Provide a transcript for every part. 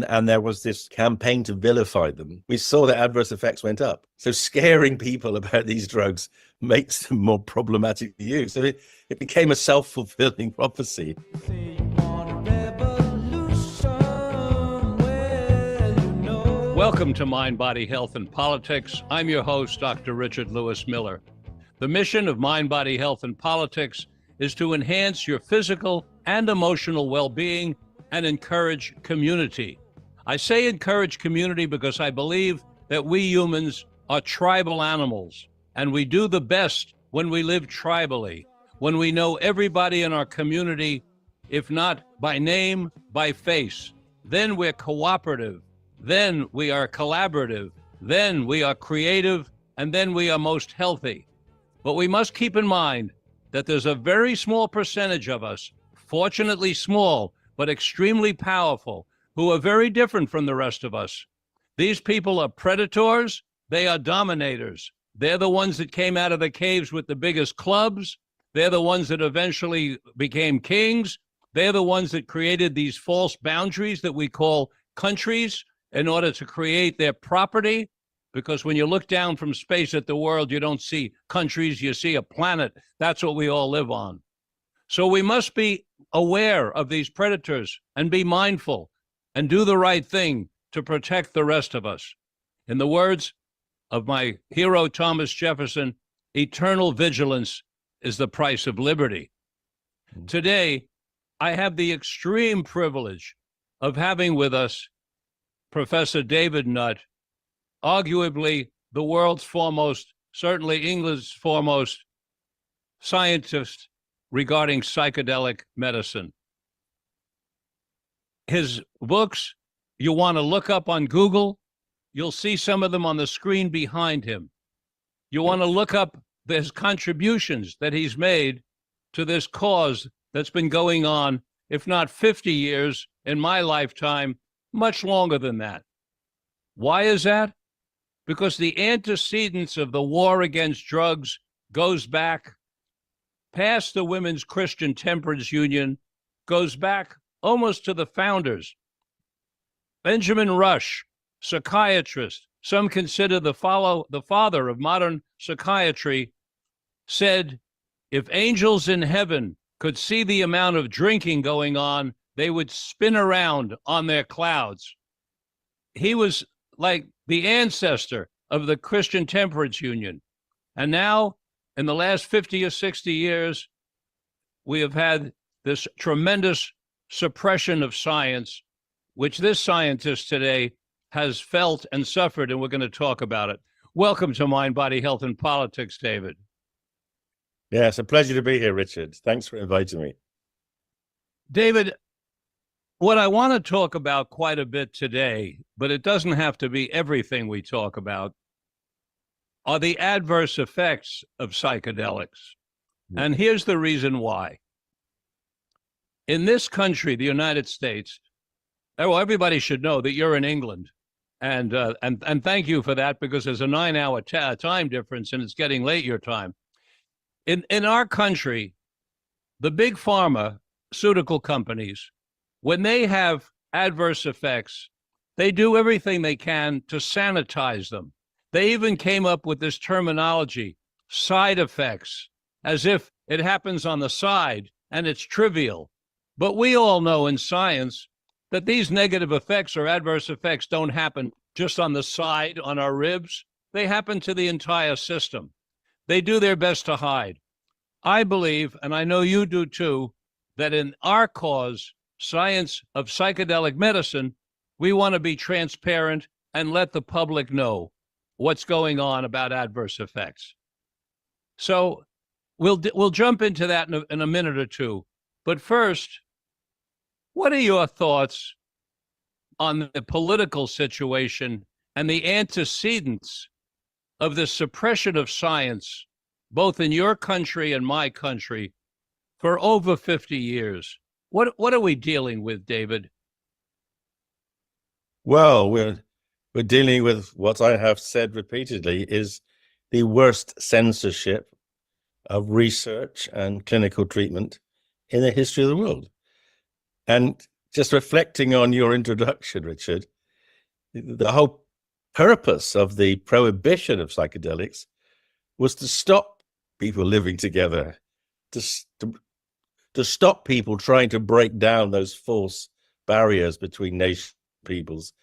and there was this campaign to vilify them, we saw that adverse effects went up. So scaring people about these drugs makes them more problematic to use. So it became a self-fulfilling prophecy. Welcome to Mind, Body, Health, and Politics. I'm your host, Dr. Richard Lewis Miller. The mission of Mind, Body, Health, and Politics is to enhance your physical and emotional well-being and encourage community. I say encourage community because I believe that we humans are tribal animals, and we do the best when we live tribally, when we know everybody in our community, if not by name, by face. Then we're cooperative, then we are collaborative, then we are creative, and then we are most healthy. But we must keep in mind that there's a very small percentage of us, fortunately small, but extremely powerful, who are very different from the rest of us. These people are predators, they are dominators. They're the ones that came out of the caves with the biggest clubs. They're the ones that eventually became kings. They're the ones that created these false boundaries that we call countries in order to create their property. Because when you look down from space at the world, you don't see countries, you see a planet. That's what we all live on. So we must be aware of these predators and be mindful and do the right thing to protect the rest of us. In the words of my hero, Thomas Jefferson, eternal vigilance is the price of liberty. Today, I have the extreme privilege of having with us Professor David Nutt, arguably the world's foremost, certainly England's foremost scientist regarding psychedelic medicine. His books, you want to look up on Google, you'll see some of them on the screen behind him. You want to look up his contributions that he's made to this cause that's been going on, if not 50 years, in my lifetime, much longer than that. Why is that? Because the antecedents of the war against drugs goes back past the Women's Christian Temperance Union, goes back almost to the founders. Benjamin Rush, psychiatrist, some consider the father of modern psychiatry, said, if angels in heaven could see the amount of drinking going on, they would spin around on their clouds. He was like the ancestor of the Christian Temperance Union. And now, in the last 50 or 60 years, we have had this tremendous suppression of science, which this scientist today has felt and suffered, and we're going to talk about it. Welcome to Mind, Body, Health, and Politics, David. Yeah, it's a pleasure to be here, Richard. Thanks for inviting me. David, what I want to talk about quite a bit today, but it doesn't have to be everything we talk about, are the adverse effects of psychedelics. And here's the reason why. In this country, the United States, well, everybody should know that you're in England. And thank you for that, because there's a 9-hour time difference and it's getting late your time. In our country, the big pharmaceutical companies, when they have adverse effects, they do everything they can to sanitize them. They even came up with this terminology, side effects, as if it happens on the side and it's trivial. But we all know in science that these negative effects or adverse effects don't happen just on the side, on our ribs. They happen to the entire system. They do their best to hide. I believe, and I know you do too, that in our cause, science of psychedelic medicine, we want to be transparent and let the public know what's going on about adverse effects. So we'll jump into that in a minute or two. But first, what are your thoughts on the political situation and the antecedents of the suppression of science, both in your country and my country, for over 50 years? What are we dealing with, David? Well, we're dealing with what I have said repeatedly is the worst censorship of research and clinical treatment in the history of the world. And just reflecting on your introduction, Richard, the whole purpose of the prohibition of psychedelics was to stop people living together, to stop people trying to break down those false barriers between nation peoples.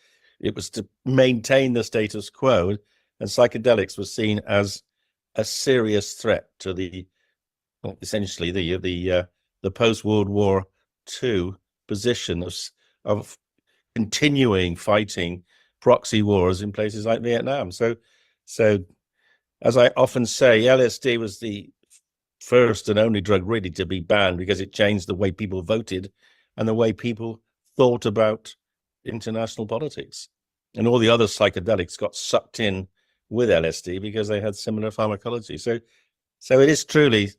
It was to maintain the status quo, and psychedelics was seen as a serious threat to essentially the post-World War II position of continuing fighting proxy wars in places like Vietnam. So as I often say, LSD was the first and only drug really to be banned because it changed the way people voted and the way people thought about international politics. And all the other psychedelics got sucked in with LSD because they had similar pharmacology. So it is truly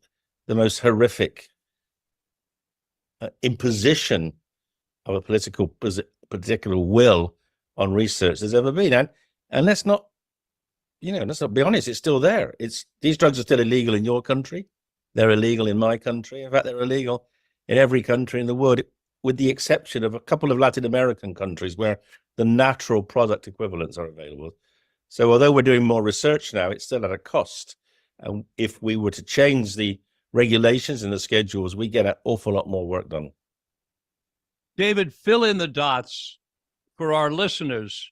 the most horrific imposition of a particular will on research there's ever been. And let's not be honest, it's still there. These drugs are still illegal in your country. They're illegal in my country. In fact, they're illegal in every country in the world, with the exception of a couple of Latin American countries where the natural product equivalents are available. So although we're doing more research now, it's still at a cost. And if we were to change the regulations and the schedules, we get an awful lot more work done. David, fill in the dots for our listeners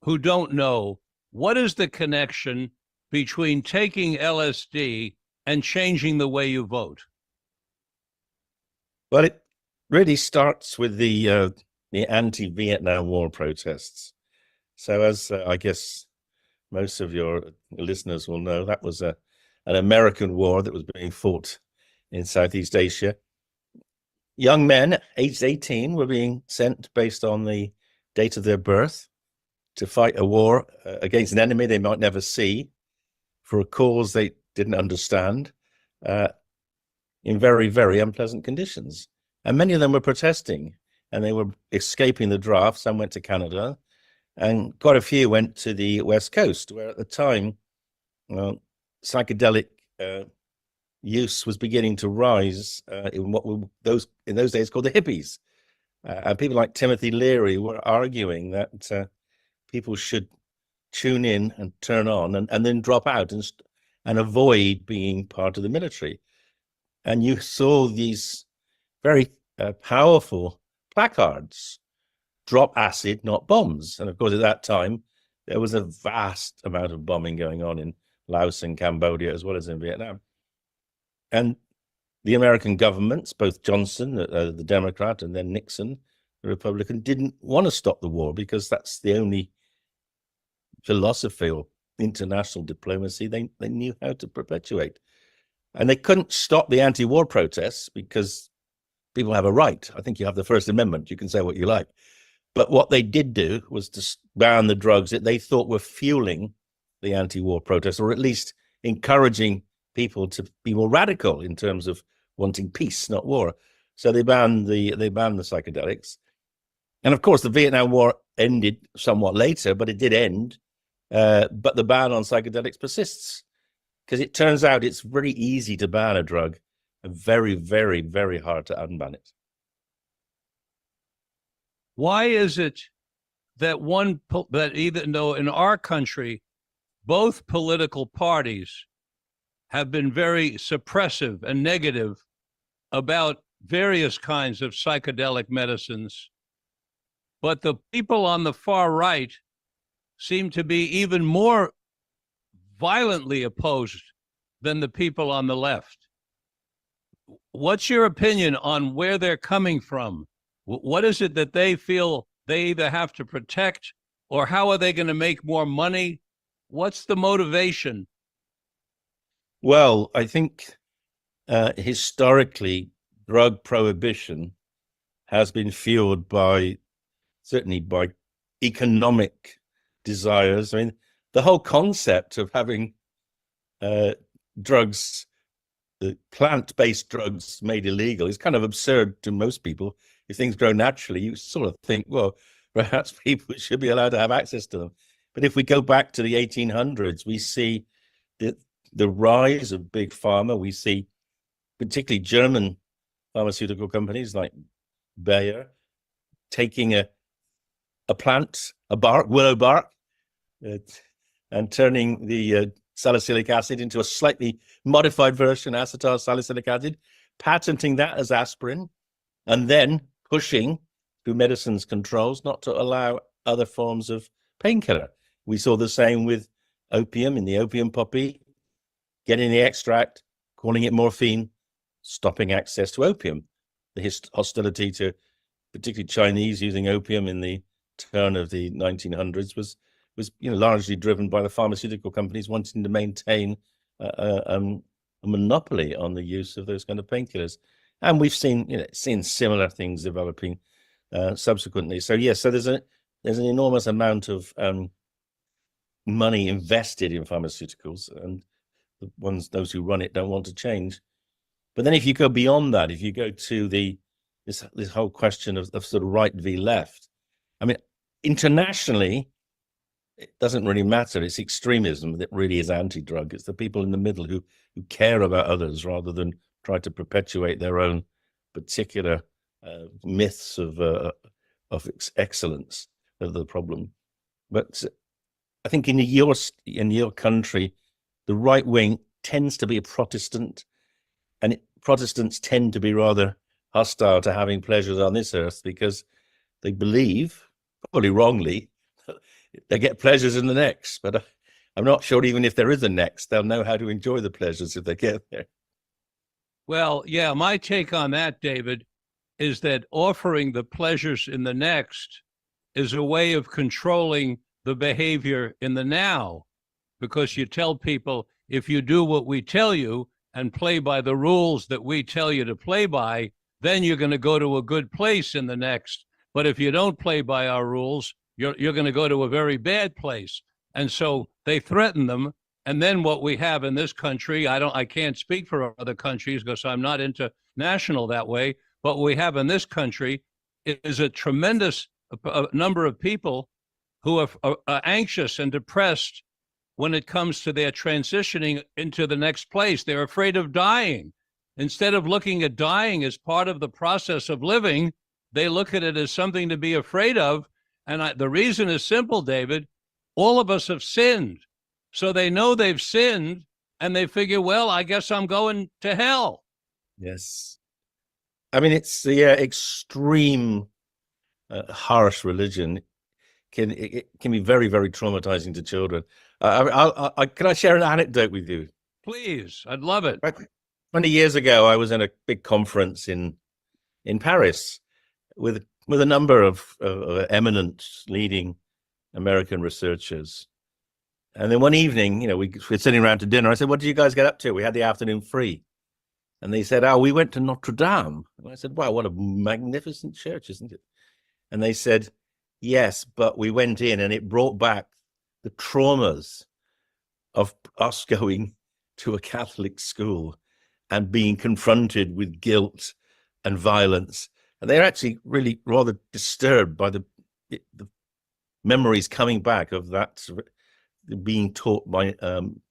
who don't know. What is the connection between taking LSD and changing the way you vote? Well, it really starts with the anti-Vietnam War protests. So as I guess most of your listeners will know, that was an American war that was being fought in Southeast Asia. Young men aged 18 were being sent based on the date of their birth to fight a war against an enemy they might never see for a cause they didn't understand, in very, very unpleasant conditions. And many of them were protesting and they were escaping the draft. Some went to Canada and quite a few went to the West Coast, where at the time psychedelic use was beginning to rise in what were in those days called the hippies. And people like Timothy Leary were arguing that people should tune in and turn on and then drop out and avoid being part of the military. And you saw these very powerful placards: drop acid, not bombs. And of course, at that time, there was a vast amount of bombing going on in Laos and Cambodia, as well as in Vietnam. And the American governments, both Johnson, the Democrat, and then Nixon, the Republican, didn't want to stop the war because that's the only philosophy or international diplomacy they knew how to perpetuate. And they couldn't stop the anti-war protests because people have a right. I think you have the First Amendment. You can say what you like. But what they did do was to ban the drugs that they thought were fueling the anti-war protests, or at least encouraging people to be more radical in terms of wanting peace, not war. So they banned the psychedelics. And of course, the Vietnam War ended somewhat later, but it did end. But the ban on psychedelics persists, because it turns out it's very easy to ban a drug and very, very, very hard to unban it. Why is it that even though in our country, both political parties have been very suppressive and negative about various kinds of psychedelic medicines, but the people on the far right seem to be even more violently opposed than the people on the left? What's your opinion on where they're coming from? What is it that they feel they either have to protect, or how are they going to make more money? What's the motivation? Well, I think historically, drug prohibition has been fueled certainly by economic desires. I mean, the whole concept of having drugs, plant-based drugs made illegal, is kind of absurd to most people. If things grow naturally, you sort of think, well, perhaps people should be allowed to have access to them. But if we go back to the 1800s, we see the rise of big pharma. We see particularly German pharmaceutical companies like Bayer taking a plant, willow bark, and turning the salicylic acid into a slightly modified version, acetyl salicylic acid, patenting that as aspirin, and then pushing through medicines controls not to allow other forms of painkiller. We saw the same with opium in the opium poppy, getting the extract, calling it morphine, stopping access to opium. The hostility to particularly Chinese using opium in the turn of the 1900s was largely driven by the pharmaceutical companies wanting to maintain a monopoly on the use of those kind of painkillers. And we've seen similar things developing subsequently. So yes, so there's an enormous amount of money invested in pharmaceuticals, and those who run it don't want to change. But then if you go beyond that, if you go to this whole question of sort of right v left, I mean, internationally, it doesn't really matter. It's extremism that really is anti-drug. It's the people in the middle who care about others rather than try to perpetuate their own particular myths of excellence of the problem. But I think in your country, the right wing tends to be a Protestant, and Protestants tend to be rather hostile to having pleasures on this earth because they believe, probably wrongly, they get pleasures in the next. But I'm not sure even if there is a next, they'll know how to enjoy the pleasures if they get there. Well, yeah, my take on that, David, is that offering the pleasures in the next is a way of controlling the behavior in the now, because you tell people, if you do what we tell you and play by the rules that we tell you to play by, then you're going to go to a good place in the next. But if you don't play by our rules, you're going to go to a very bad place. And so they threaten them. And then what we have in this country, I can't speak for other countries because I'm not international that way, but what we have in this country is a tremendous number of people who are anxious and depressed when it comes to their transitioning into the next place. They're afraid of dying. Instead of looking at dying as part of the process of living, they look at it as something to be afraid of. And the reason is simple, David. All of us have sinned. So they know they've sinned, and they figure, well, I guess I'm going to hell. Yes. I mean, it's the extreme harsh religion. It can be very, very traumatizing to children. Can I share an anecdote with you? Please, I'd love it. 20 years ago, I was in a big conference in Paris with a number of eminent leading American researchers. And then one evening, we're sitting around to dinner. I said, "What did you guys get up to?" We had the afternoon free. And they said, "Oh, we went to Notre Dame." And I said, "Wow, what a magnificent church, isn't it?" And they said, "Yes, but we went in and it brought back the traumas of us going to a Catholic school and being confronted with guilt and violence." And they're actually really rather disturbed by the memories coming back of that being taught by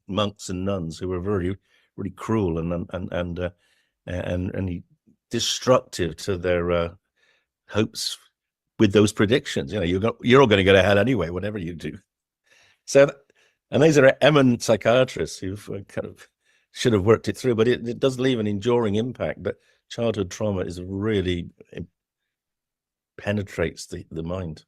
monks and nuns who were very, really cruel and destructive to their hopes with those predictions. You're all going to go to hell anyway, whatever you do. So, and these are eminent psychiatrists who've kind of should have worked it through, but it does leave an enduring impact. But childhood trauma is really, it penetrates the mind.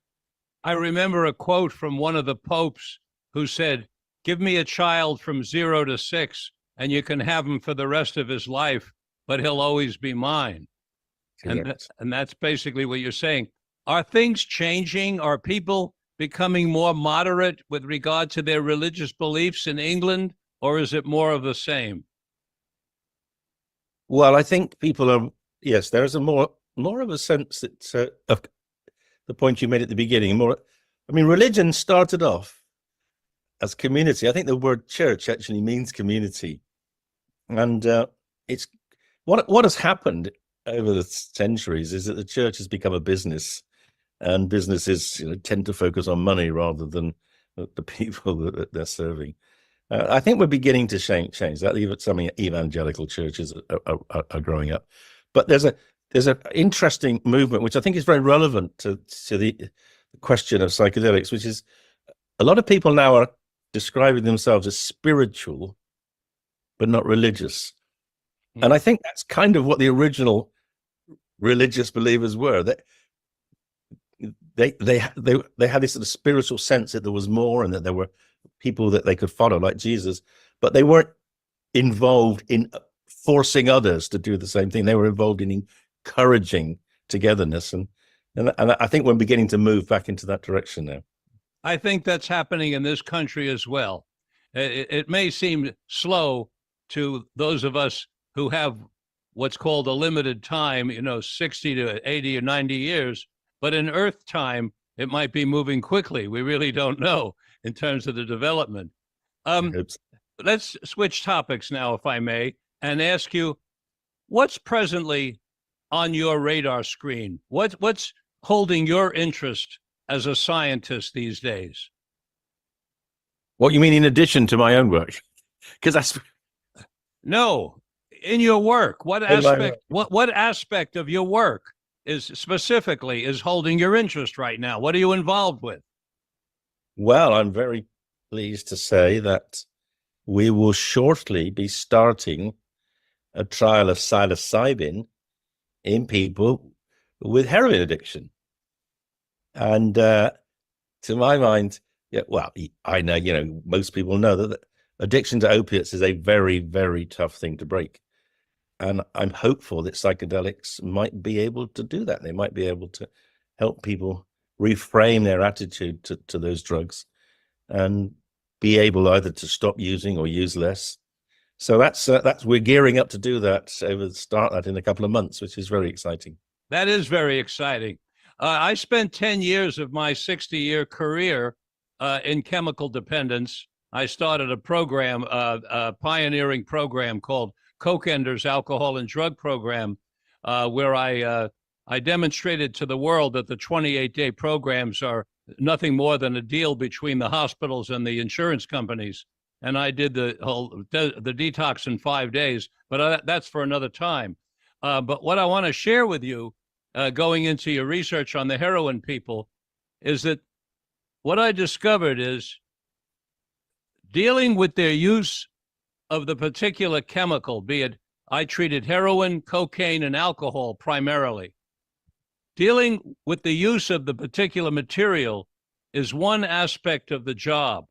I remember a quote from one of the popes who said, "Give me a child from 0 to 6 and you can have him for the rest of his life, but he'll always be mine." And that's basically what you're saying. Are things changing? Are people becoming more moderate with regard to their religious beliefs in England, or is it more of the same? Well, I think people are, yes, there is a more of a sense that of the point you made at the beginning. Religion started off as community. I think the word church actually means community. And it's what has happened over the centuries is that the church has become a business, and businesses tend to focus on money rather than the people that they're serving. I think we're beginning to change that. Even some evangelical churches are growing up, but there's there's an interesting movement, which I think is very relevant to the question of psychedelics, which is a lot of people now are describing themselves as spiritual, but not religious. And I think that's kind of what the original religious believers were. They had this sort of spiritual sense that there was more and that there were people that they could follow, like Jesus, but they weren't involved in forcing others to do the same thing. They were involved in encouraging togetherness, and I think we're beginning to move back into that direction now. I think that's happening in this country as well. It may seem slow to those of us who have what's called a limited time, 60 to 80 or 90 years, but in Earth time, it might be moving quickly. We really don't know in terms of the development. Let's switch topics now, if I may, and ask you, what's presently on your radar screen? What's holding your interest as a scientist these days? What you mean in addition to my own work? Because that's... No, in your work, what aspect of your work is holding your interest right now? What are you involved with? Well, I'm very pleased to say that we will shortly be starting a trial of psilocybin in people with heroin addiction. And to my mind, I know, most people know that addiction to opiates is a very, very tough thing to break. And I'm hopeful that psychedelics might be able to do that. They might be able to help people reframe their attitude to those drugs and be able either to stop using or use less. So that's we're gearing up to do that, start that in a couple of months, which is very exciting. That is very exciting. I spent 10 years of my 60-year career in chemical dependence. I started a program, a pioneering program called Koch-Ender's Alcohol and Drug Program, where I demonstrated to the world that the 28-day programs are nothing more than a deal between the hospitals and the insurance companies. And I did the detox in 5 days, but that's for another time. But what I want to share with you, going into your research on the heroin people, is that what I discovered is dealing with their use of the particular chemical, be it I treated heroin, cocaine, and alcohol primarily. Dealing with the use of the particular material is one aspect of the job.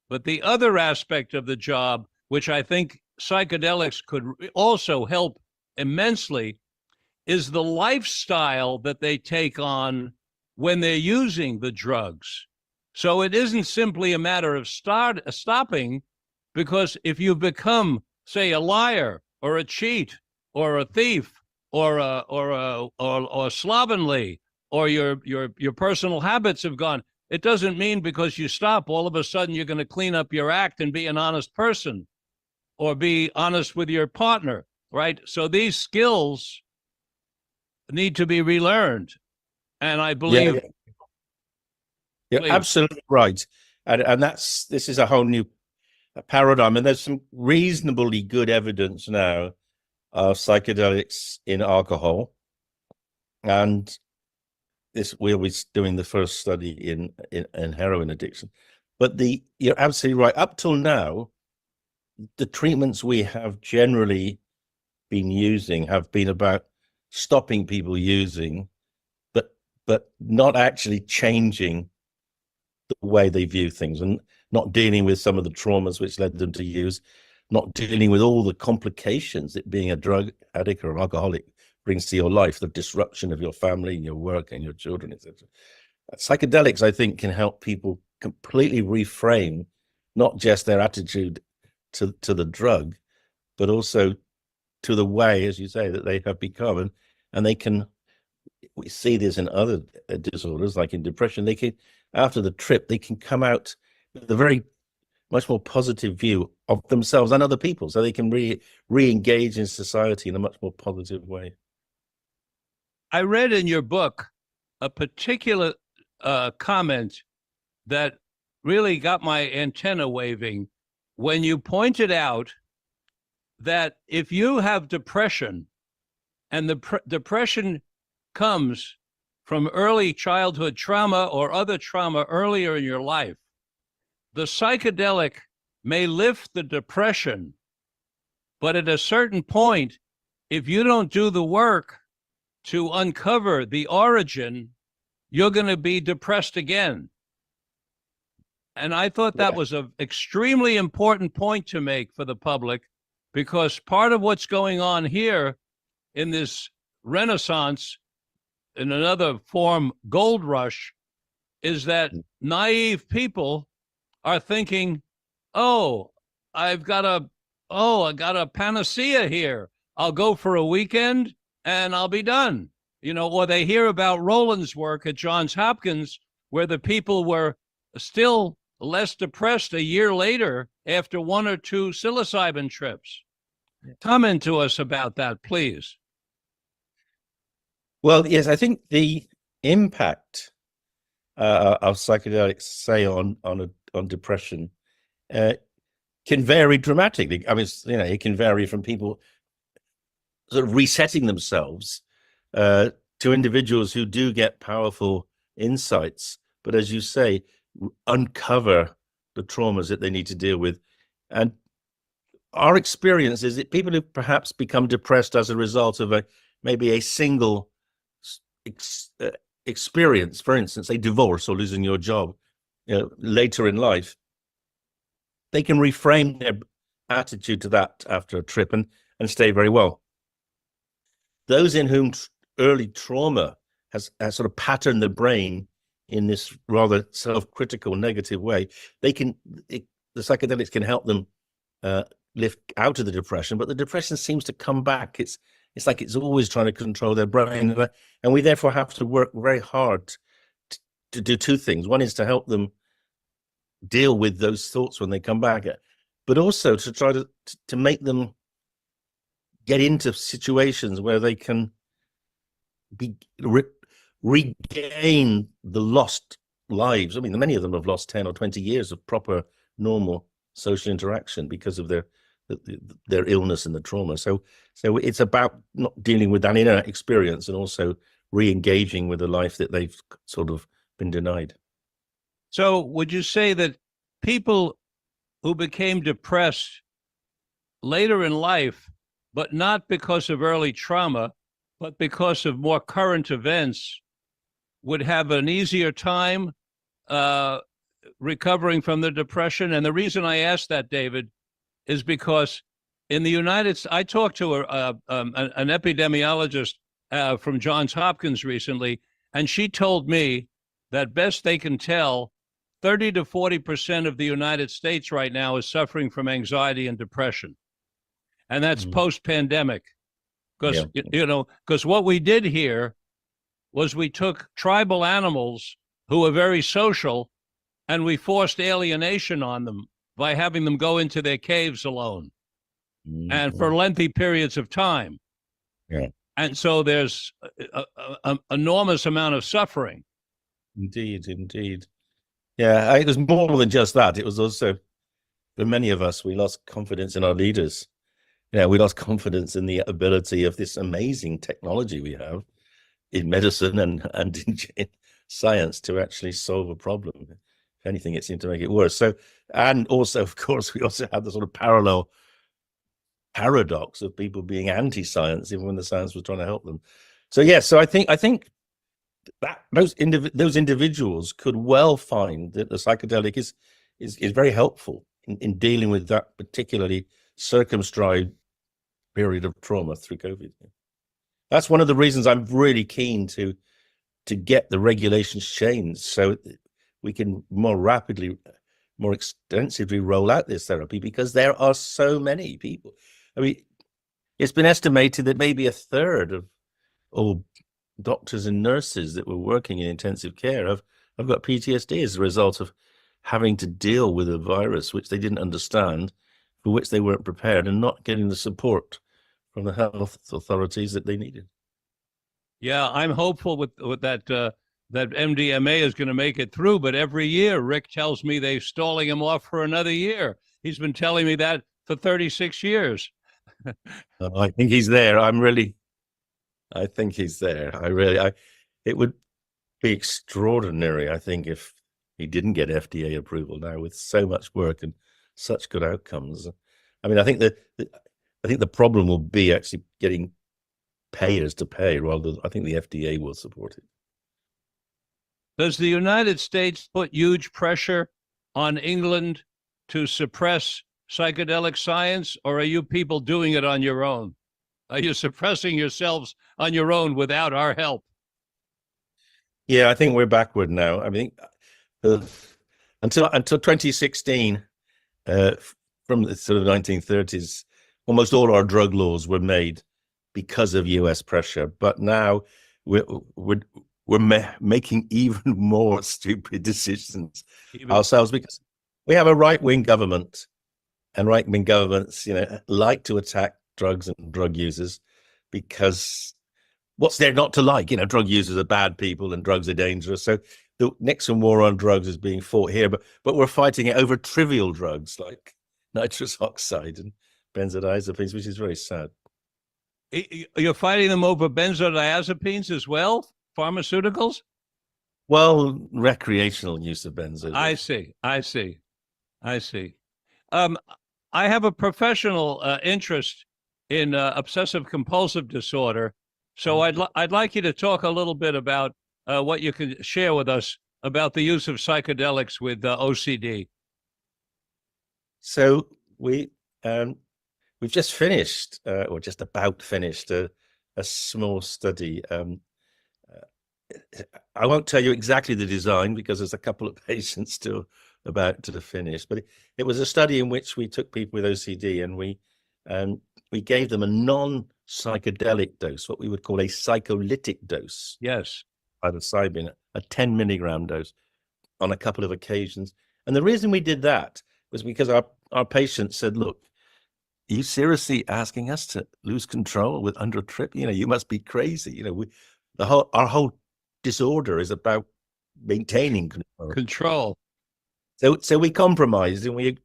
But the other aspect of the job, which I think psychedelics could also help immensely, is the lifestyle that they take on when they're using the drugs. So it isn't simply a matter of stopping, because if you become, say, a liar or a cheat or a thief or slovenly, or your personal habits have gone, it doesn't mean because you stop, all of a sudden you're going to clean up your act and be an honest person or be honest with your partner, right? So these skills need to be relearned. And I believe... You're absolutely right. And this is a whole new paradigm. And there's some reasonably good evidence now of psychedelics in alcohol. And we'll be doing the first study in heroin addiction. But you're absolutely right. Up till now, the treatments we have generally been using have been about stopping people using, but not actually changing the way they view things, and not dealing with some of the traumas which led them to use, not dealing with all the complications that being a drug addict or an alcoholic brings to your life, the disruption of your family and your work and your children, etc. Psychedelics, I think, can help people completely reframe not just their attitude to the drug, but also to the way, as you say, that they have become. And they can, we see this in other disorders, like in depression, they can, after the trip, they can come out with a very much more positive view of themselves and other people, so they can re-engage in society in a much more positive way. I read in your book a particular comment that really got my antenna waving when you pointed out that if you have depression And the depression comes from early childhood trauma or other trauma earlier in your life. The psychedelic may lift the depression, but at a certain point, if you don't do the work to uncover the origin, you're going to be depressed again. And I thought that was an extremely important point to make for the public, because part of what's going on here in this renaissance, in another form, gold rush, is that naive people are thinking, oh, I got a panacea here. I'll go for a weekend and I'll be done. Or they hear about Roland's work at Johns Hopkins, where the people were still less depressed a year later after 1 or 2 psilocybin trips. Comment to us about that, please. Well, yes, I think the impact of psychedelics, say on depression, can vary dramatically. I mean, it can vary from people sort of resetting themselves to individuals who do get powerful insights, but as you say, uncover the traumas that they need to deal with. And our experience is that people who perhaps become depressed as a result of maybe a single experience, for instance, a divorce or losing your job, later in life, they can reframe their attitude to that after a trip and stay very well. Those in whom early trauma has sort of patterned the brain in this rather self-critical, negative way, the psychedelics can help them lift out of the depression, but the depression seems to come back. It's like it's always trying to control their brain, and we therefore have to work very hard to do 2 things. One is to help them deal with those thoughts when they come back, but also to try to make them get into situations where they can regain the lost lives. I mean, many of them have lost 10 or 20 years of proper, normal social interaction because of their illness and the trauma. So it's about not dealing with that inner experience and also re-engaging with a life that they've sort of been denied. So would you say that people who became depressed later in life, but not because of early trauma, but because of more current events, would have an easier time recovering from the depression? And the reason I asked that, David, is because in the United States, I talked to an epidemiologist from Johns Hopkins recently, and she told me that best they can tell, 30 to 40% of the United States right now is suffering from anxiety and depression. And that's post-pandemic. Because what we did here was we took tribal animals who were very social and we forced alienation on them by having them go into their caves alone and for lengthy periods of time. Yeah. And so there's an enormous amount of suffering. Indeed. Yeah, it was more than just that. It was also, for many of us, we lost confidence in our leaders. We lost confidence in the ability of this amazing technology we have in medicine and in science to actually solve a problem. If anything, it seemed to make it worse. So, and also, of course, we also had the sort of parallel paradox of people being anti-science, even when the science was trying to help them. So, yes, so I think that those individuals could well find that the psychedelic is very helpful in dealing with that particularly circumscribed period of trauma through COVID. That's one of the reasons I'm really keen to get the regulations changed so we can more rapidly, more extensively roll out this therapy, because there are so many people. I mean, it's been estimated that maybe a third of all doctors and nurses that were working in intensive care have got PTSD as a result of having to deal with a virus which they didn't understand, for which they weren't prepared, and not getting the support from the health authorities that they needed. Yeah, I'm hopeful with that that MDMA is going to make it through, but every year Rick tells me they're stalling him off for another year. He's been telling me that for 36 years. I think he's there. I'm really I think he's there. It would be extraordinary, I think, if he didn't get FDA approval now with so much work and such good outcomes. I mean, I think the problem will be actually getting payers to pay rather than I think the FDA will support it. Does the United States put huge pressure on England to suppress psychedelic science, or are you people doing it on your own? Are you suppressing yourselves on your own without our help? Yeah, I think we're backward now. I mean, uh, until 2016, uh, from the sort of 1930s, almost all our drug laws were made because of US pressure. But now we're we're, making even more stupid decisions ourselves because we have a right-wing government, and right-wing governments, like to attack drugs and drug users because what's there not to like? Drug users are bad people and drugs are dangerous. So the Nixon war on drugs is being fought here, but we're fighting it over trivial drugs like nitrous oxide and benzodiazepines, which is very sad. You're fighting them over benzodiazepines as well, pharmaceuticals? Well, recreational use of benzos. I see. I have a professional interest in obsessive compulsive disorder. So I'd like you to talk a little bit about what you can share with us about the use of psychedelics with OCD. So we've just finished, or just about finished, a small study. I won't tell you exactly the design because there's a couple of patients still about to finish, but it was a study in which we took people with OCD and we gave them a non-psychedelic dose, what we would call a psycholytic dose. Yes. Psilocybin, a 10 milligram dose on a couple of occasions. And the reason we did that was because our patients said, look, are you seriously asking us to lose control with under a trip? You must be crazy. Our whole disorder is about maintaining control. So we compromised, and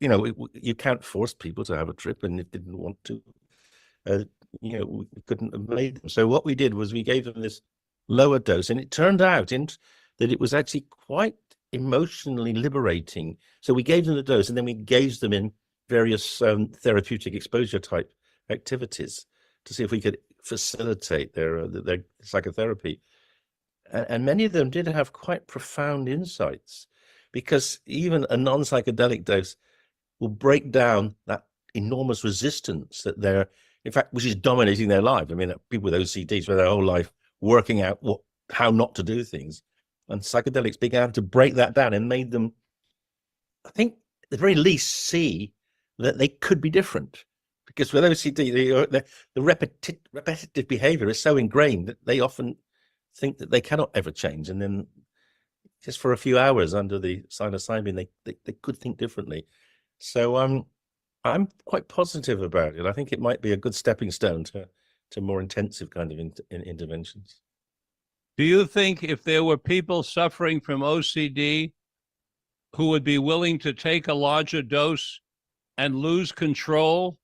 you can't force people to have a trip, and if they didn't want to, we couldn't have made them. So what we did was we gave them this lower dose, and it turned out that it was actually quite emotionally liberating. So we gave them the dose, and then we engaged them in various therapeutic exposure type activities to see if we could facilitate their psychotherapy. And many of them did have quite profound insights, because even a non-psychedelic dose will break down that enormous resistance that they're, in fact, which is dominating their life. I mean, people with OCD spend their whole life working out how not to do things. And psychedelics began to break that down and made them, I think, at the very least, see that they could be different. Because with OCD, the repetitive behavior is so ingrained that they often think that they cannot ever change. And then just for a few hours under the psilocybin, they could think differently. So I'm quite positive about it. I think it might be a good stepping stone to more intensive kind of interventions. Do you think if there were people suffering from OCD who would be willing to take a larger dose and lose control,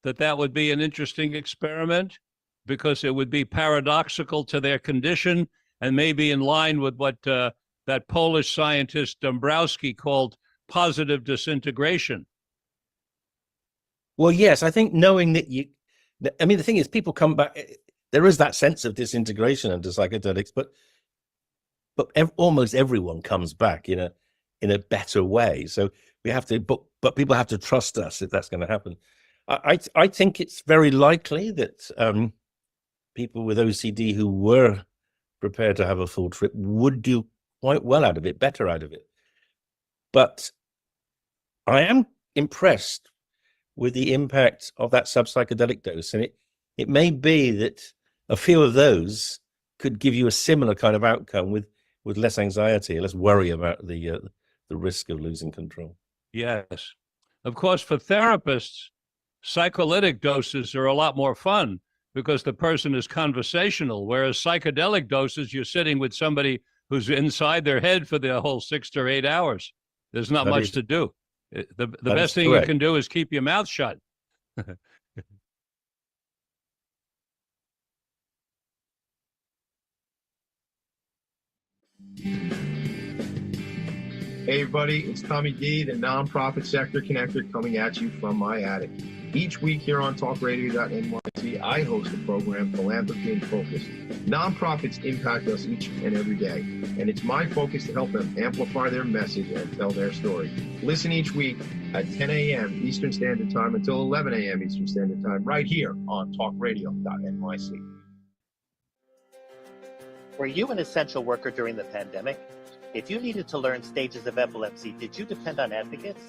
that would be an interesting experiment? Because it would be paradoxical to their condition and maybe in line with what that Polish scientist Dombrowski called positive disintegration. Well, yes, I think knowing that I mean, the thing is, people come back, there is that sense of disintegration under psychedelics, but almost everyone comes back in a better way. So we have to, but people have to trust us if that's going to happen. I think it's very likely that people with OCD who were prepared to have a full trip would do quite well out of it, better out of it. But I am impressed with the impact of that subpsychedelic dose. And it may be that a few of those could give you a similar kind of outcome with less anxiety, less worry about the risk of losing control. Yes. Of course, for therapists, psycholytic doses are a lot more fun because the person is conversational, whereas psychedelic doses, you're sitting with somebody who's inside their head for the whole 6 to 8 hours. There's not much to do. The best thing you can do is keep your mouth shut. Hey everybody, it's Tommy D, the nonprofit sector connector, coming at you from my attic. Each week here on talkradio.nyc, I host the program Philanthropy in Focus. Nonprofits impact us each and every day, and it's my focus to help them amplify their message and tell their story. Listen each week at 10 a.m. Eastern Standard Time until 11 a.m. Eastern Standard Time, right here on talkradio.nyc. Were you an essential worker during the pandemic? If you needed to learn stages of epilepsy, did you depend on advocates?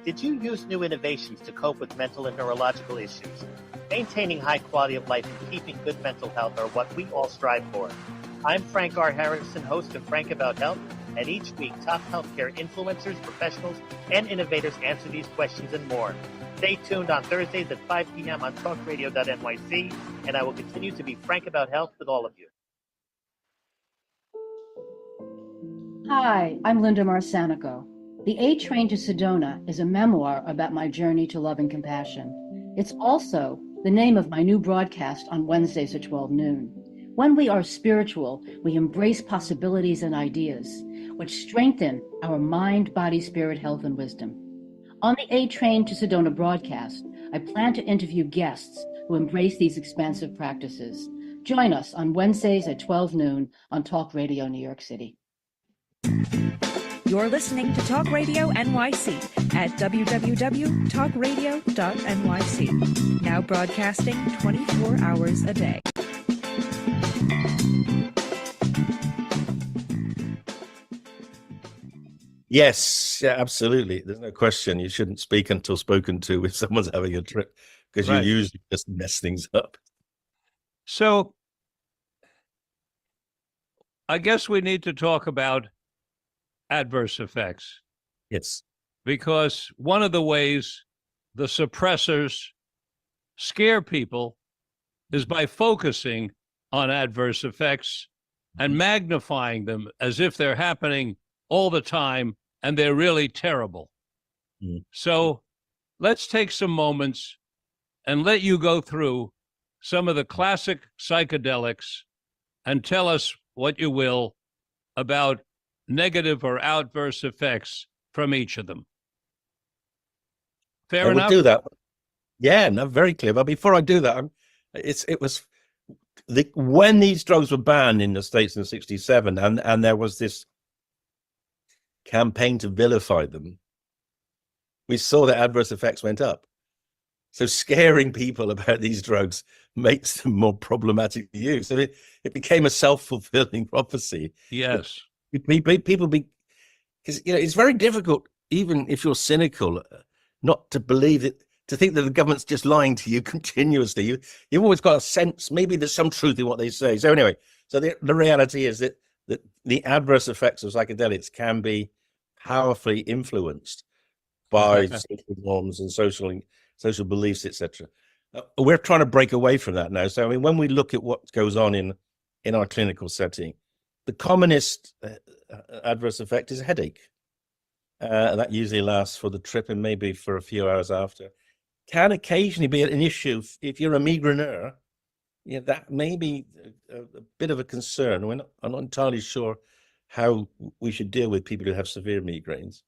Did you use new innovations to cope with mental and neurological issues? Maintaining high quality of life and keeping good mental health are what we all strive for. I'm Frank R. Harrison, host of Frank About Health, and each week top healthcare influencers, professionals, and innovators answer these questions and more. Stay tuned on Thursdays at 5 p.m. on talkradio.nyc, and I will continue to be frank about health with all of you. Hi, I'm Linda Marcanico. The A Train to Sedona is a memoir about my journey to love and compassion. It's also the name of my new broadcast on Wednesdays at 12 noon. When we are spiritual, we embrace possibilities and ideas, which strengthen our mind, body, spirit, health, and wisdom. On the A Train to Sedona broadcast, I plan to interview guests who embrace these expansive practices. Join us on Wednesdays at 12 noon on Talk Radio New York City. You're listening to Talk Radio NYC at www.talkradio.nyc. Now broadcasting 24 hours a day. Yes, yeah, absolutely. There's no question. You shouldn't speak until spoken to if someone's having a trip, because Right. you usually just mess things up. So I guess we need to talk about adverse effects, Yes. because one of the ways the suppressors scare people is by focusing on adverse effects and magnifying them as if they're happening all the time and they're really terrible. Mm. So let's take some moments and let you go through some of the classic psychedelics and tell us what you will about negative or adverse effects from each of them. Fair I enough? would do that. Yeah, no, very clear. But before I do that, when these drugs were banned in the States in '67, and there was this campaign to vilify them, we saw that adverse effects went up. So scaring people about these drugs makes them more problematic to use. So it became a self-fulfilling prophecy. Yes. People because it's very difficult, even if you're cynical, not to believe it, to think that the government's just lying to you continuously. You've always got a sense maybe there's some truth in what they say. So anyway, so the reality is that the adverse effects of psychedelics can be powerfully influenced by social norms and social beliefs, etc. We're trying to break away from that now. So I mean, when we look at what goes on in our clinical setting, the commonest adverse effect is a headache. That usually lasts for the trip and maybe for a few hours after. Can occasionally be an issue if you're a migraineur. Yeah, that may be a bit of a concern. I'm not entirely sure how we should deal with people who have severe migraines.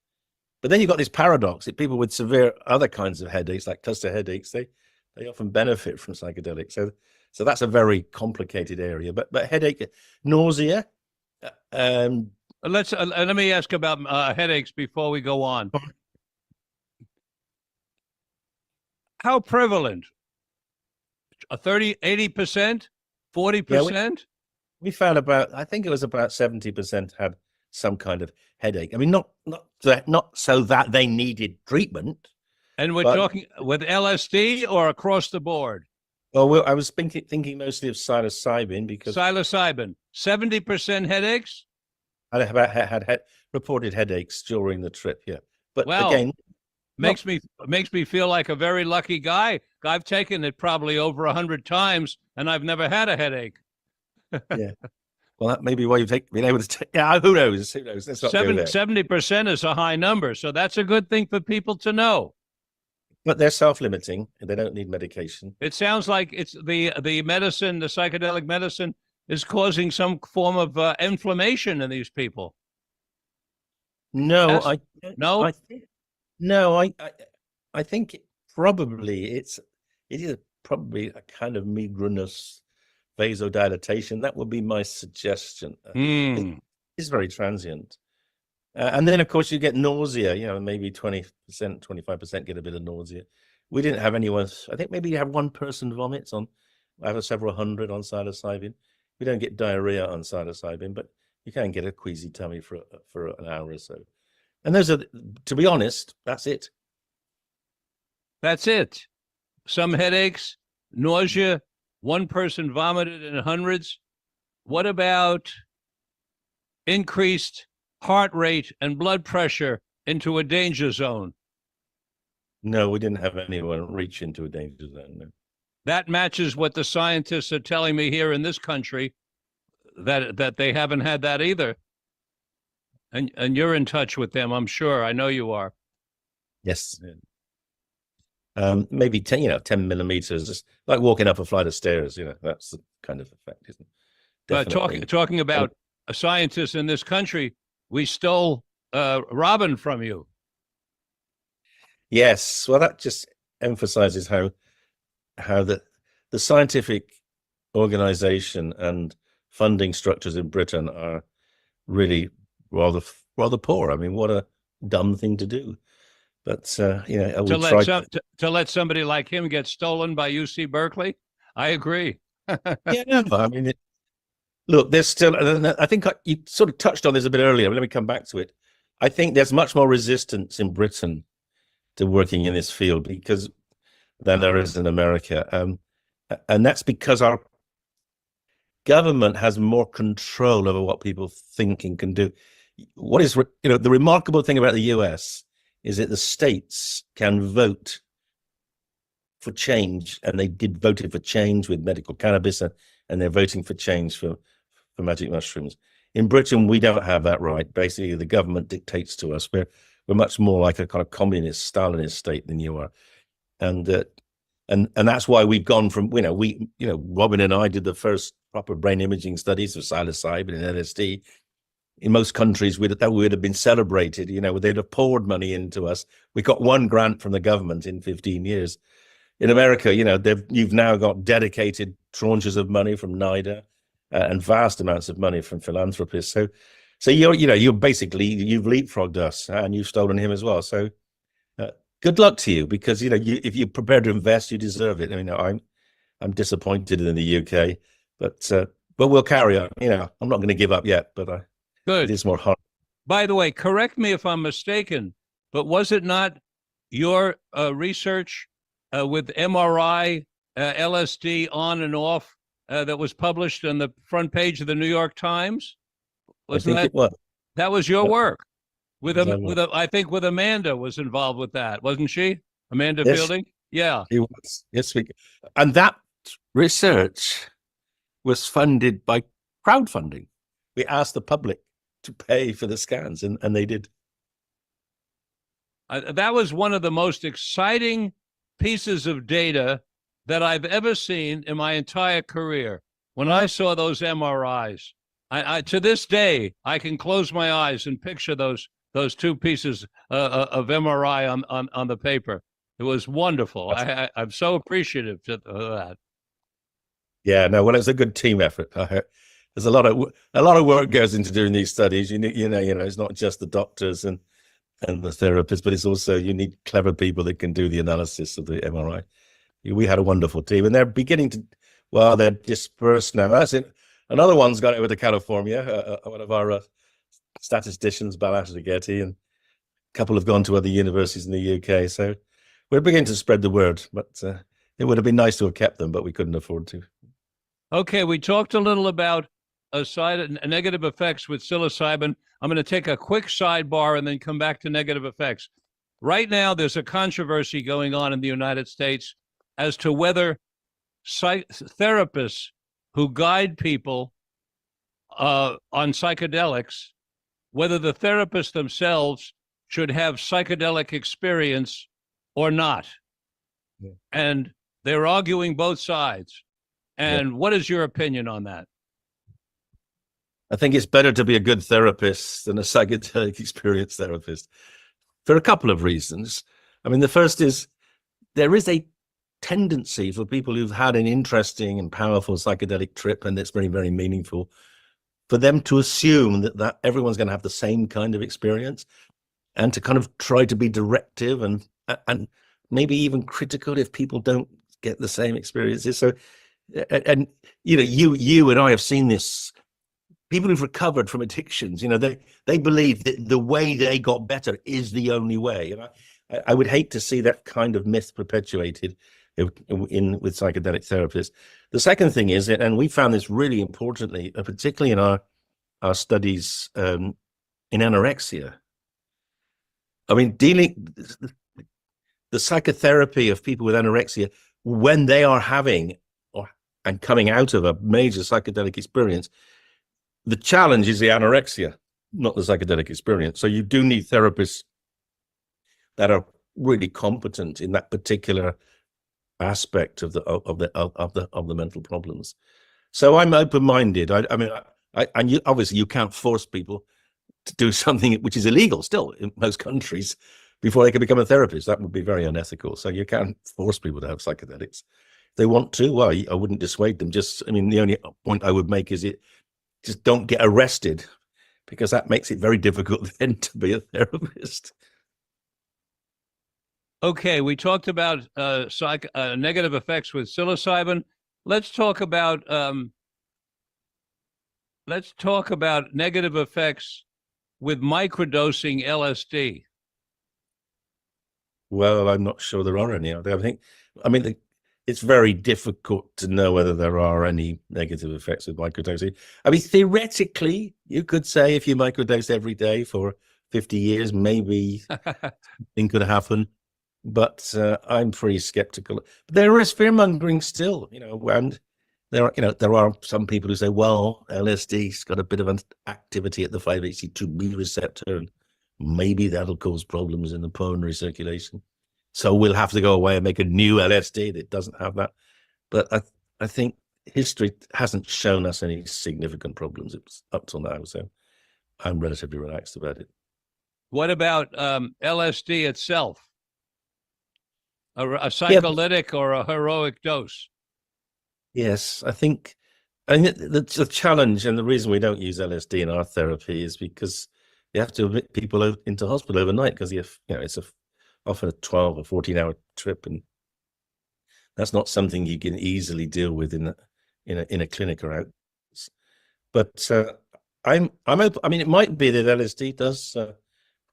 But then you've got this paradox that people with severe other kinds of headaches, like cluster headaches, they often benefit from psychedelics. So that's a very complicated area. But headache, nausea. Let me ask about headaches before we go on. How prevalent? 30, 80%, 40%? We found I think it was about 70% had some kind of headache. I mean, not so that they needed treatment. And we're talking with LSD or across the board? Well, I was thinking mostly of psilocybin, because Psilocybin, 70% headaches? I had reported headaches during the trip. Yeah, but Well, again, makes me feel like a very lucky guy. I've taken it probably over 100 times, and I've never had a headache. Yeah. Well, that may be why you've been able to take. Yeah, who knows? Who knows? Let's not go there. 70% is a high number, so that's a good thing for people to know. But they're self-limiting, and they don't need medication. It sounds like it's the medicine, the psychedelic medicine, is causing some form of inflammation in these people. No, Yes? No? I think, no, I think probably it is probably a kind of membranous vasodilatation. That would be my suggestion. It's very transient. And then, of course, you get nausea, maybe 20%, 25% get a bit of nausea. We didn't have anyone, I think maybe you have one person vomits on, I have several hundred on psilocybin. We don't get diarrhea on psilocybin, but you can get a queasy tummy for an hour or so. And those are, to be honest, that's it. That's it. Some headaches, nausea, one person vomited in hundreds. What about increased heart rate and blood pressure into a danger zone? No, we didn't have anyone reach into a danger zone. No. That matches what the scientists are telling me here in this country, that they haven't had that either. And you're in touch with them, I'm sure. I know you are. Yes. Maybe 10 millimeters, just like walking up a flight of stairs. That's the kind of effect, isn't it? But talking about a scientist in this country, we stole Robin from you. Yes. Well, that just emphasizes how the scientific organization and funding structures in Britain are really rather poor. I mean, what a dumb thing to do. But to let somebody like him get stolen by UC Berkeley, I agree. Yeah, I mean, look, there's still. I think you sort of touched on this a bit earlier. But let me come back to it. I think there's much more resistance in Britain to working in this field than there is in America, and that's because our government has more control over what people think and can do. What is the remarkable thing about the US is that the states can vote for change, and they voted for change with medical cannabis, and they're voting for change for magic mushrooms. In Britain, we don't have that right. Basically, the government dictates to us. We're much more like a kind of communist, Stalinist state than you are, and that's why we've gone from Robin and I did the first proper brain imaging studies of psilocybin and LSD. In most countries, that would have been celebrated. They'd have poured money into us. We got one grant from the government in 15 years. In America, you've now got dedicated tranches of money from NIDA and vast amounts of money from philanthropists. So you're basically, you've leapfrogged us, and you've stolen him as well. So good luck to you, because if you're prepared to invest, you deserve it. I mean, I'm disappointed in the UK, but we'll carry on. I'm not going to give up yet, but Good. It is more hard. By the way, correct me if I'm mistaken, but was it not your research with MRI, LSD on and off that was published on the front page of the New York Times? Wasn't that? It was. That was your work. I think with Amanda was involved with that, wasn't she? Amanda Yes. Fielding? Yeah. It was. Yes, and that research was funded by crowdfunding. We asked the public to pay for the scans, and they did. That was one of the most exciting pieces of data that I've ever seen in my entire career. When I saw those MRIs, I to this day, I can close my eyes and picture those two pieces of MRI on the paper. It was wonderful. I'm so appreciative of that. Yeah, no, well, it's a good team effort. There's a lot of work goes into doing these studies. It's not just the doctors and the therapists, but it's also, you need clever people that can do the analysis of the MRI. We had a wonderful team, and they're beginning to, they're dispersed now. That's it. Another one's gone over to California. One of our statisticians, Balash Ligeti, and a couple have gone to other universities in the UK. So we're beginning to spread the word, but it would have been nice to have kept them, but we couldn't afford to. Okay, we talked a little about negative effects with psilocybin. I'm going to take a quick sidebar and then come back to negative effects. Right now, there's a controversy going on in the United States as to whether therapists who guide people on psychedelics, whether the therapists themselves should have psychedelic experience or not. Yeah. And they're arguing both sides. And what is your opinion on that? I think it's better to be a good therapist than a psychedelic experienced therapist for a couple of reasons. I mean, the first is there is a tendency for people who've had an interesting and powerful psychedelic trip, and it's very, very meaningful, for them to assume that everyone's going to have the same kind of experience, and to kind of try to be directive and maybe even critical if people don't get the same experiences. So, and you know, you and I have seen this. People who've recovered from addictions, you know, they believe that the way they got better is the only way. And I would hate to see that kind of myth perpetuated with psychedelic therapists. The second thing is, and we found this really importantly, particularly in our studies in anorexia. I mean, the psychotherapy of people with anorexia, when they are having and coming out of a major psychedelic experience, the challenge is the anorexia, not the psychedelic experience. So you do need therapists that are really competent in that particular aspect of the mental problems. So I'm open-minded. I mean, obviously you can't force people to do something which is illegal still in most countries before they can become a therapist. That would be very unethical. So you can't force people to have psychedelics. If they want to, well, I wouldn't dissuade them. I mean, the only point I would make is just don't get arrested, because that makes it very difficult then to be a therapist. Okay, we talked about negative effects with psilocybin. Let's talk about negative effects with microdosing LSD. Well, I'm not sure there are any. I mean, it's very difficult to know whether there are any negative effects with microdosing. I mean, theoretically, you could say if you microdose every day for 50 years, maybe something could happen. But I'm pretty skeptical. But there is fear-mongering still, you know, and there are some people who say, well, LSD's got a bit of an activity at the 5-HT2B receptor, and maybe that'll cause problems in the pulmonary circulation. So we'll have to go away and make a new LSD that doesn't have that. But I think history hasn't shown us any significant problems up till now. So I'm relatively relaxed about it. What about LSD itself? A psycholytic or a heroic dose? Yes, I think the challenge and the reason we don't use LSD in our therapy is because you have to admit people into hospital overnight, because it's often a 12 or 14-hour trip, and that's not something you can easily deal with in a clinic or out. But I'm open. I mean, it might be that LSD does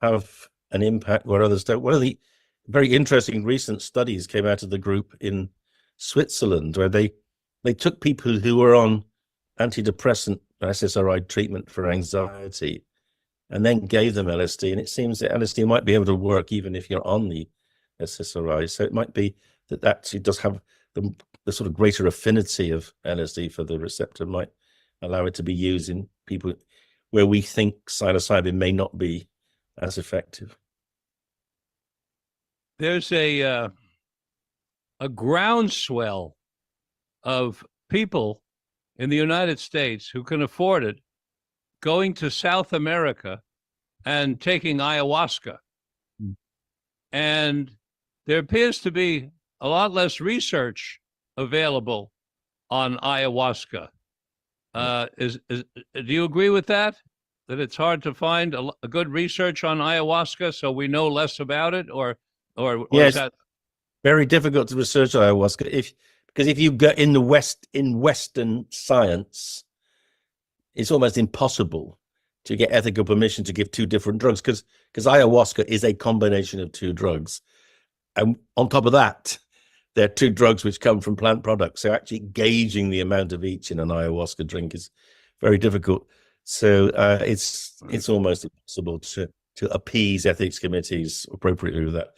have an impact where others don't. One of the very interesting recent studies came out of the group in Switzerland, where they took people who were on antidepressant SSRI treatment for anxiety and then gave them LSD. And it seems that LSD might be able to work even if you're on the SSRI. So it might be that actually does have the sort of greater affinity of LSD for the receptor might allow it to be used in people where we think psilocybin may not be as effective. There's a groundswell of people in the United States who can afford it going to South America and taking ayahuasca. And there appears to be a lot less research available on ayahuasca. Do you agree with that? That it's hard to find a good research on ayahuasca, so we know less about it, or yes, is that very difficult to research ayahuasca because if you go in Western science, it's almost impossible to get ethical permission to give two different drugs, because ayahuasca is a combination of two drugs, and on top of that, there are two drugs which come from plant products. So actually gauging the amount of each in an ayahuasca drink is very difficult. So it's almost impossible to appease ethics committees appropriately with that.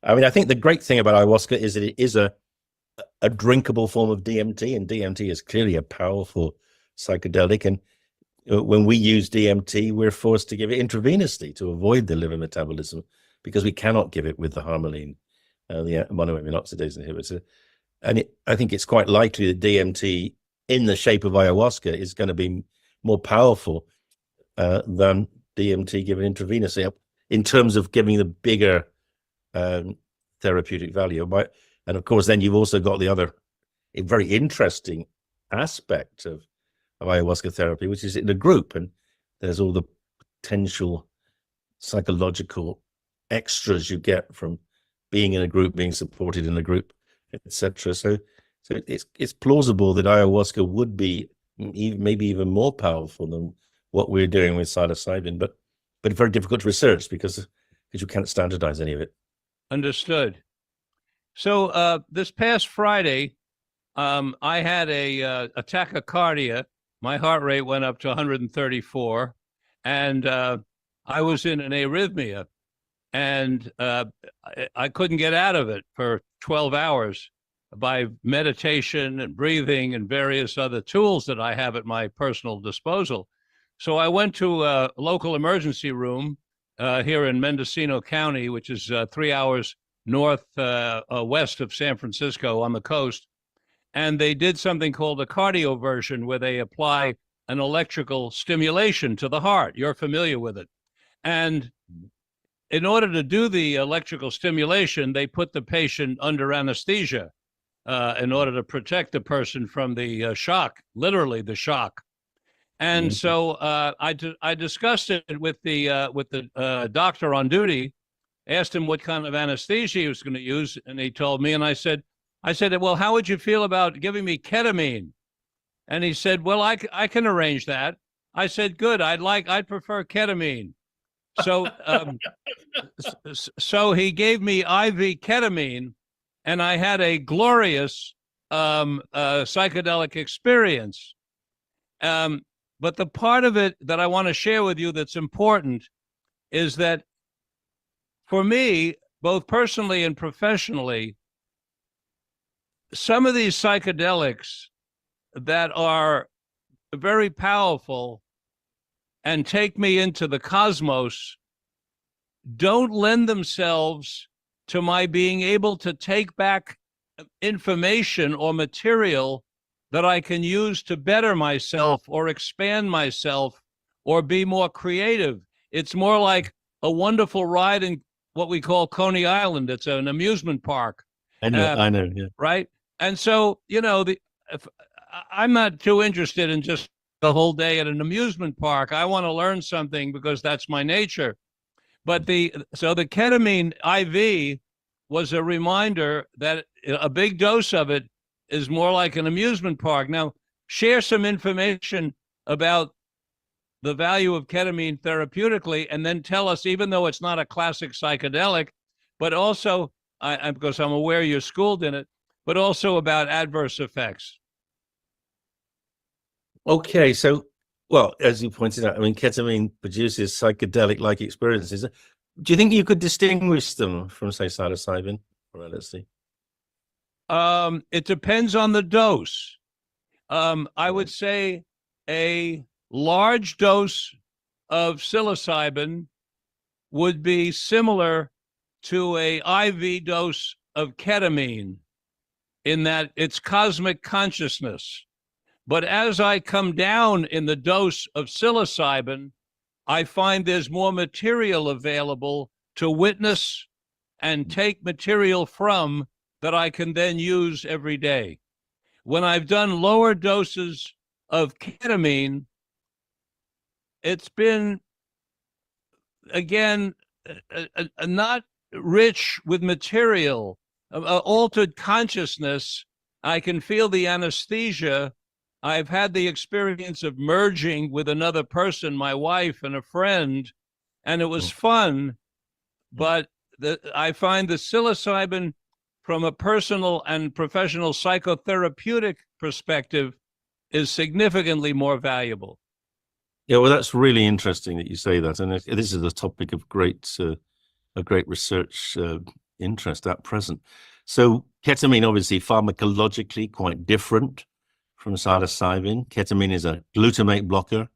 I mean, I think the great thing about ayahuasca is that it is a drinkable form of DMT, and DMT is clearly a powerful psychedelic. And when we use DMT, we're forced to give it intravenously to avoid the liver metabolism, because we cannot give it with the harmaline, the monoamine oxidase inhibitor. And I think it's quite likely that DMT in the shape of ayahuasca is going to be more powerful than DMT given intravenously in terms of giving the bigger therapeutic value. And of course, then you've also got the other very interesting aspect of ayahuasca therapy, which is in a group, and there's all the potential psychological extras you get from being in a group, being supported in a group, etc. So it's plausible that ayahuasca would be maybe even more powerful than what we're doing with psilocybin, but very difficult to research because you can't standardize any of it. Understood. So this past Friday, I had a tachycardia. My heart rate went up to 134, and I was in an arrhythmia, and I couldn't get out of it for 12 hours by meditation and breathing and various other tools that I have at my personal disposal. So I went to a local emergency room here in Mendocino County, which is 3 hours west of San Francisco on the coast. And they did something called a cardioversion, where they apply an electrical stimulation to the heart. You're familiar with it. And in order to do the electrical stimulation, they put the patient under anesthesia in order to protect the person from the shock, literally the shock. And so I discussed it with the doctor on duty, asked him what kind of anesthesia he was going to use, and he told me, and I said, well, how would you feel about giving me ketamine? And he said, well, I can arrange that. I said, good. I'd prefer ketamine. So, so he gave me IV ketamine, and I had a glorious psychedelic experience. But the part of it that I want to share with you that's important is that for me, both personally and professionally, some of these psychedelics that are very powerful and take me into the cosmos don't lend themselves to my being able to take back information or material that I can use to better myself or expand myself or be more creative. It's more like a wonderful ride in what we call Coney Island. It's an amusement park. I know, yeah. Right? And so, I'm not too interested in just the whole day at an amusement park. I want to learn something because that's my nature. But the ketamine IV was a reminder that a big dose of it is more like an amusement park. Now, share some information about the value of ketamine therapeutically, and then tell us, even though it's not a classic psychedelic, but also, because I'm aware you're schooled in it, but also about adverse effects. Okay, so, well, as you pointed out, I mean, ketamine produces psychedelic-like experiences. Do you think you could distinguish them from, say, psilocybin or LSD? It depends on the dose. I would say a large dose of psilocybin would be similar to a IV dose of ketamine in that it's cosmic consciousness. But as I come down in the dose of psilocybin, I find there's more material available to witness and take material from that I can then use every day. When I've done lower doses of ketamine, it's been, again, not rich with material, altered consciousness. I can feel the anesthesia. I've had the experience of merging with another person, my wife and a friend, and it was fun. But I find the psilocybin, from a personal and professional psychotherapeutic perspective, is significantly more valuable. Yeah, well, that's really interesting that you say that, and this is a topic of great research interest at present. So, ketamine, obviously, pharmacologically quite different from psilocybin. Ketamine is a glutamate blocker.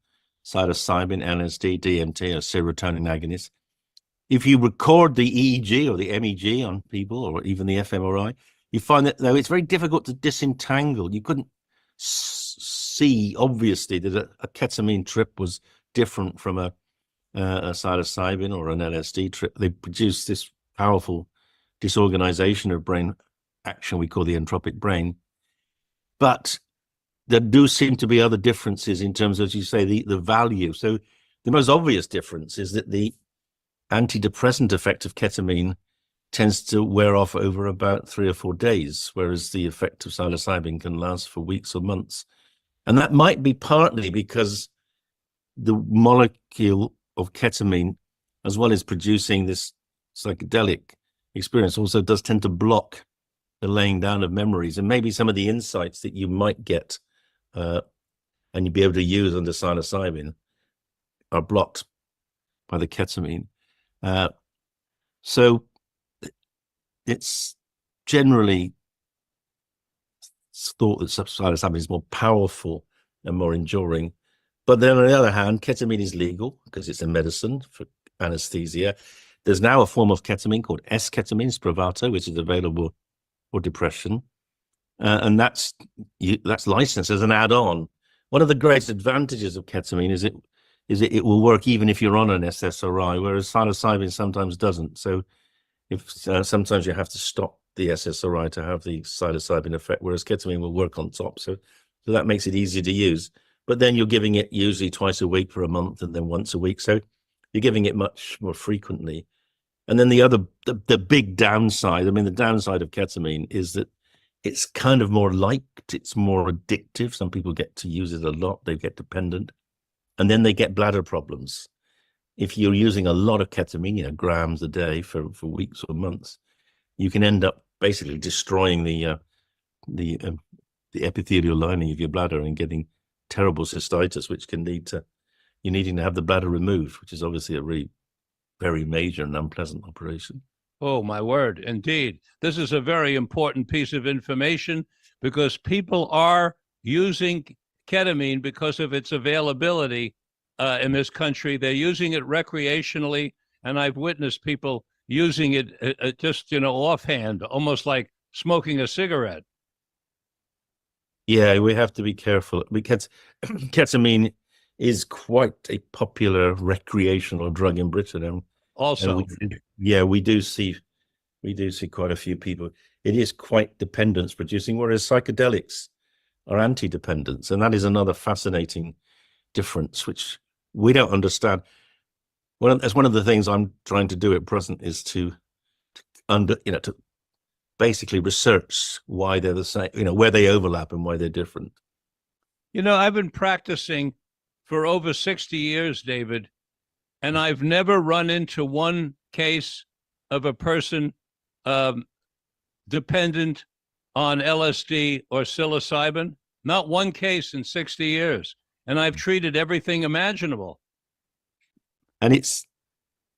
Psilocybin, LSD, DMT are serotonin agonists. If you record the EEG or the MEG on people, or even the fMRI, you find that, though, it's very difficult to disentangle. You couldn't see obviously that a ketamine trip was different from a psilocybin or an LSD trip. They produce this powerful disorganization of brain action we call the entropic brain. But there do seem to be other differences in terms of, as you say, the value. So the most obvious difference is that the antidepressant effect of ketamine tends to wear off over about 3 or 4 days, whereas the effect of psilocybin can last for weeks or months. And that might be partly because the molecule of ketamine, as well as producing this psychedelic experience, also does tend to block the laying down of memories. And maybe some of the insights that you might get and you'd be able to use under psilocybin are blocked by the ketamine. So it's generally thought that psilocybin is more powerful and more enduring. But then on the other hand, ketamine is legal because it's a medicine for anesthesia. There's now a form of ketamine called S-ketamine, Spravato, which is available for depression. And that's licensed as an add-on. One of the great advantages of ketamine is it will work even if you're on an SSRI, whereas psilocybin sometimes doesn't. So if sometimes you have to stop the SSRI to have the psilocybin effect, whereas ketamine will work on top. So that makes it easier to use. But then you're giving it usually twice a week for a month and then once a week. So you're giving it much more frequently. And then the big downside, I mean, the downside of ketamine is that it's kind of more liked, it's more addictive. Some people get to use it a lot, they get dependent, and then they get bladder problems. If you're using a lot of ketamine, grams a day for weeks or months, you can end up basically destroying the epithelial lining of your bladder and getting terrible cystitis, which can lead to you needing to have the bladder removed, which is obviously a really very major and unpleasant operation. Oh, my word. Indeed. This is a very important piece of information because people are using ketamine because of its availability in this country. They're using it recreationally, and I've witnessed people using it just, offhand, almost like smoking a cigarette. Yeah, we have to be careful because ketamine is quite a popular recreational drug in Britain. And Also, we do see quite a few people. It is quite dependence producing, whereas psychedelics are anti-dependence, and that is another fascinating difference which we don't understand. That's one of the things I'm trying to do at present is to basically research why they're the same, where they overlap and why they're different. I've been practicing for over 60 years, David, and I've never run into one case of a person dependent on LSD or psilocybin. Not one case in 60 years. And I've treated everything imaginable. And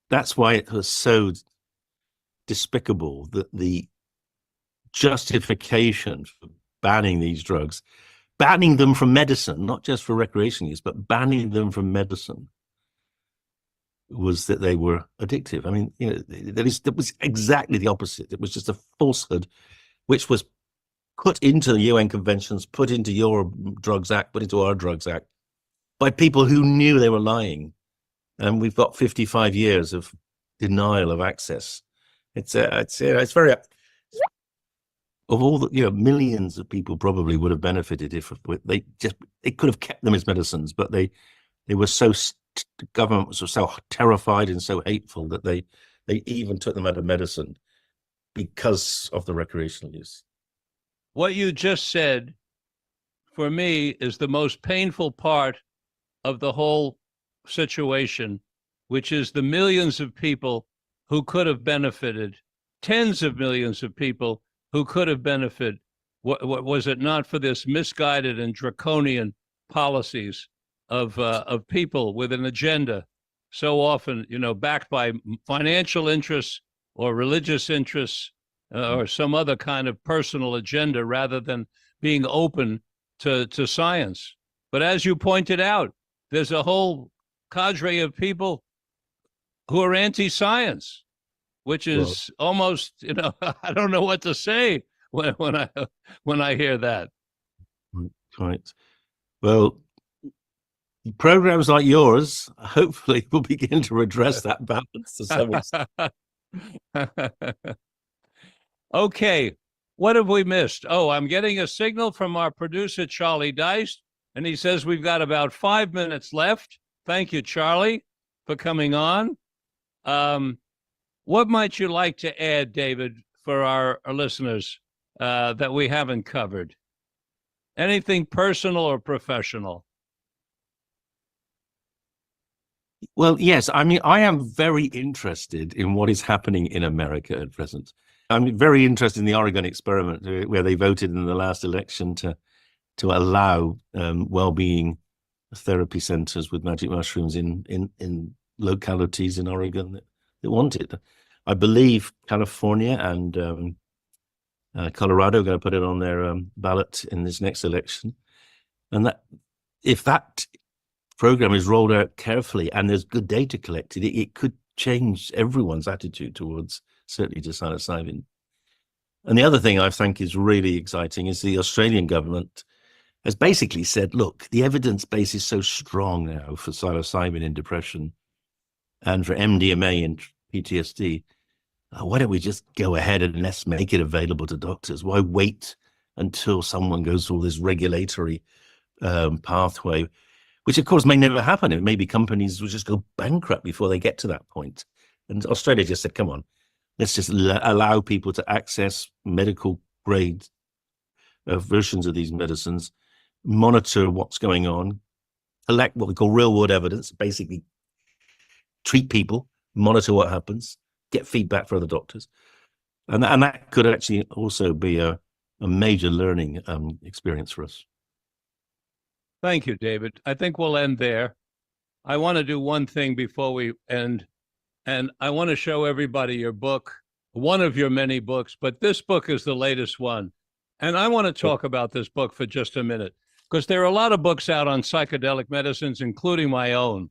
that's why it was so despicable that the justification for banning these drugs, banning them from medicine, not just for recreational use, but banning them from medicine, was that they were addictive. I mean, that was exactly the opposite. It was just a falsehood, which was put into the UN conventions, put into your Drugs Act, put into our Drugs Act, by people who knew they were lying. And we've got 55 years of denial of access. It's very, of all the, millions of people probably would have benefited if they could have kept them as medicines, but they were the government was so terrified and so hateful that they even took them out of medicine because of the recreational use. What you just said, for me, is the most painful part of the whole situation, which is the millions of people who could have benefited, tens of millions of people who could have benefited. What was it not for this misguided and draconian policies of people with an agenda, so often, backed by financial interests or religious interests or some other kind of personal agenda rather than being open to science. But as you pointed out, there's a whole cadre of people who are anti-science, which is almost, I don't know what to say when I hear that. Quite. Well, programs like yours hopefully will begin to redress that balance to some extent. Okay, what have we missed? Oh, I'm getting a signal from our producer, Charlie Dice, and he says we've got about 5 minutes left. Thank you, Charlie, for coming on. What might you like to add, David, for our listeners that we haven't covered? Anything personal or professional? Well, yes. I mean, I am very interested in what is happening in America at present. I'm very interested in the Oregon experiment, where they voted in the last election to allow well-being therapy centers with magic mushrooms in localities in Oregon that want it. I believe California and Colorado are going to put it on their ballot in this next election. And that, if that program is rolled out carefully and there's good data collected, it could change everyone's attitude towards, certainly to psilocybin. And the other thing I think is really exciting is the Australian government has basically said, look, the evidence base is so strong now for psilocybin in depression and for MDMA in PTSD. Why don't we just go ahead and let's make it available to doctors? Why wait until someone goes through this regulatory pathway, which of course may never happen. It may be companies will just go bankrupt before they get to that point. And Australia just said, come on, let's just allow people to access medical grade versions of these medicines, monitor what's going on, collect what we call real world evidence, basically treat people, monitor what happens, get feedback from the doctors. And that could actually also be a major learning experience for us. Thank you, David. I think we'll end there. I want to do one thing before we end, and I want to show everybody your book, one of your many books, but this book is the latest one. And I want to talk about this book for just a minute, because there are a lot of books out on psychedelic medicines, including my own,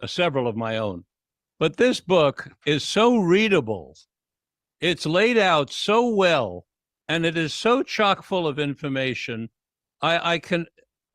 several of my own. But this book is so readable. It's laid out so well, and it is so chock full of information. I can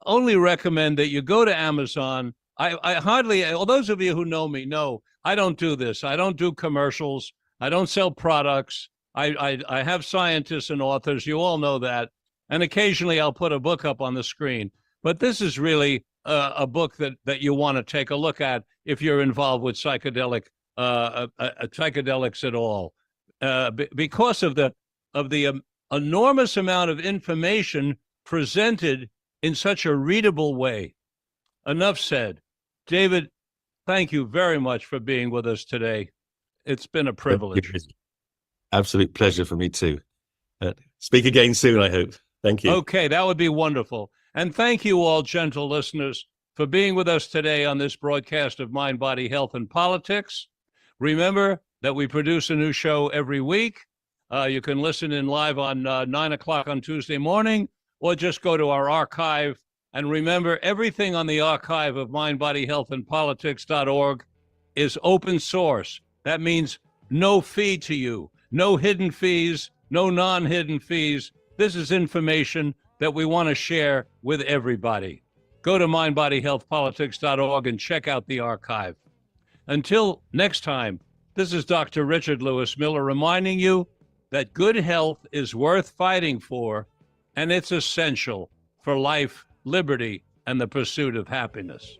only recommend that you go to Amazon. I hardly, well, those of you who know me know I don't do this. I don't do commercials. I don't sell products. I have scientists and authors. You all know that. And occasionally I'll put a book up on the screen. But this is really a book that you want to take a look at if you're involved with psychedelics at all, because of the enormous amount of information presented in such a readable way. Enough said. David, thank you very much for being with us today. It's been a privilege. Absolute pleasure for me too. Speak again soon, I hope. Thank you. Okay, that would be wonderful. And thank you all, gentle listeners, for being with us today on this broadcast of Mind, Body, Health, and Politics. Remember that we produce a new show every week. You can listen in live on 9 o'clock on Tuesday morning, or just go to our archive. And remember, everything on the archive of mindbodyhealthandpolitics.org is open source. That means no fee to you, no hidden fees, no non-hidden fees. This is information that we want to share with everybody. Go to mindbodyhealthpolitics.org and check out the archive. Until next time, this is Dr. Richard Lewis Miller reminding you that good health is worth fighting for, and it's essential for life, liberty, and the pursuit of happiness.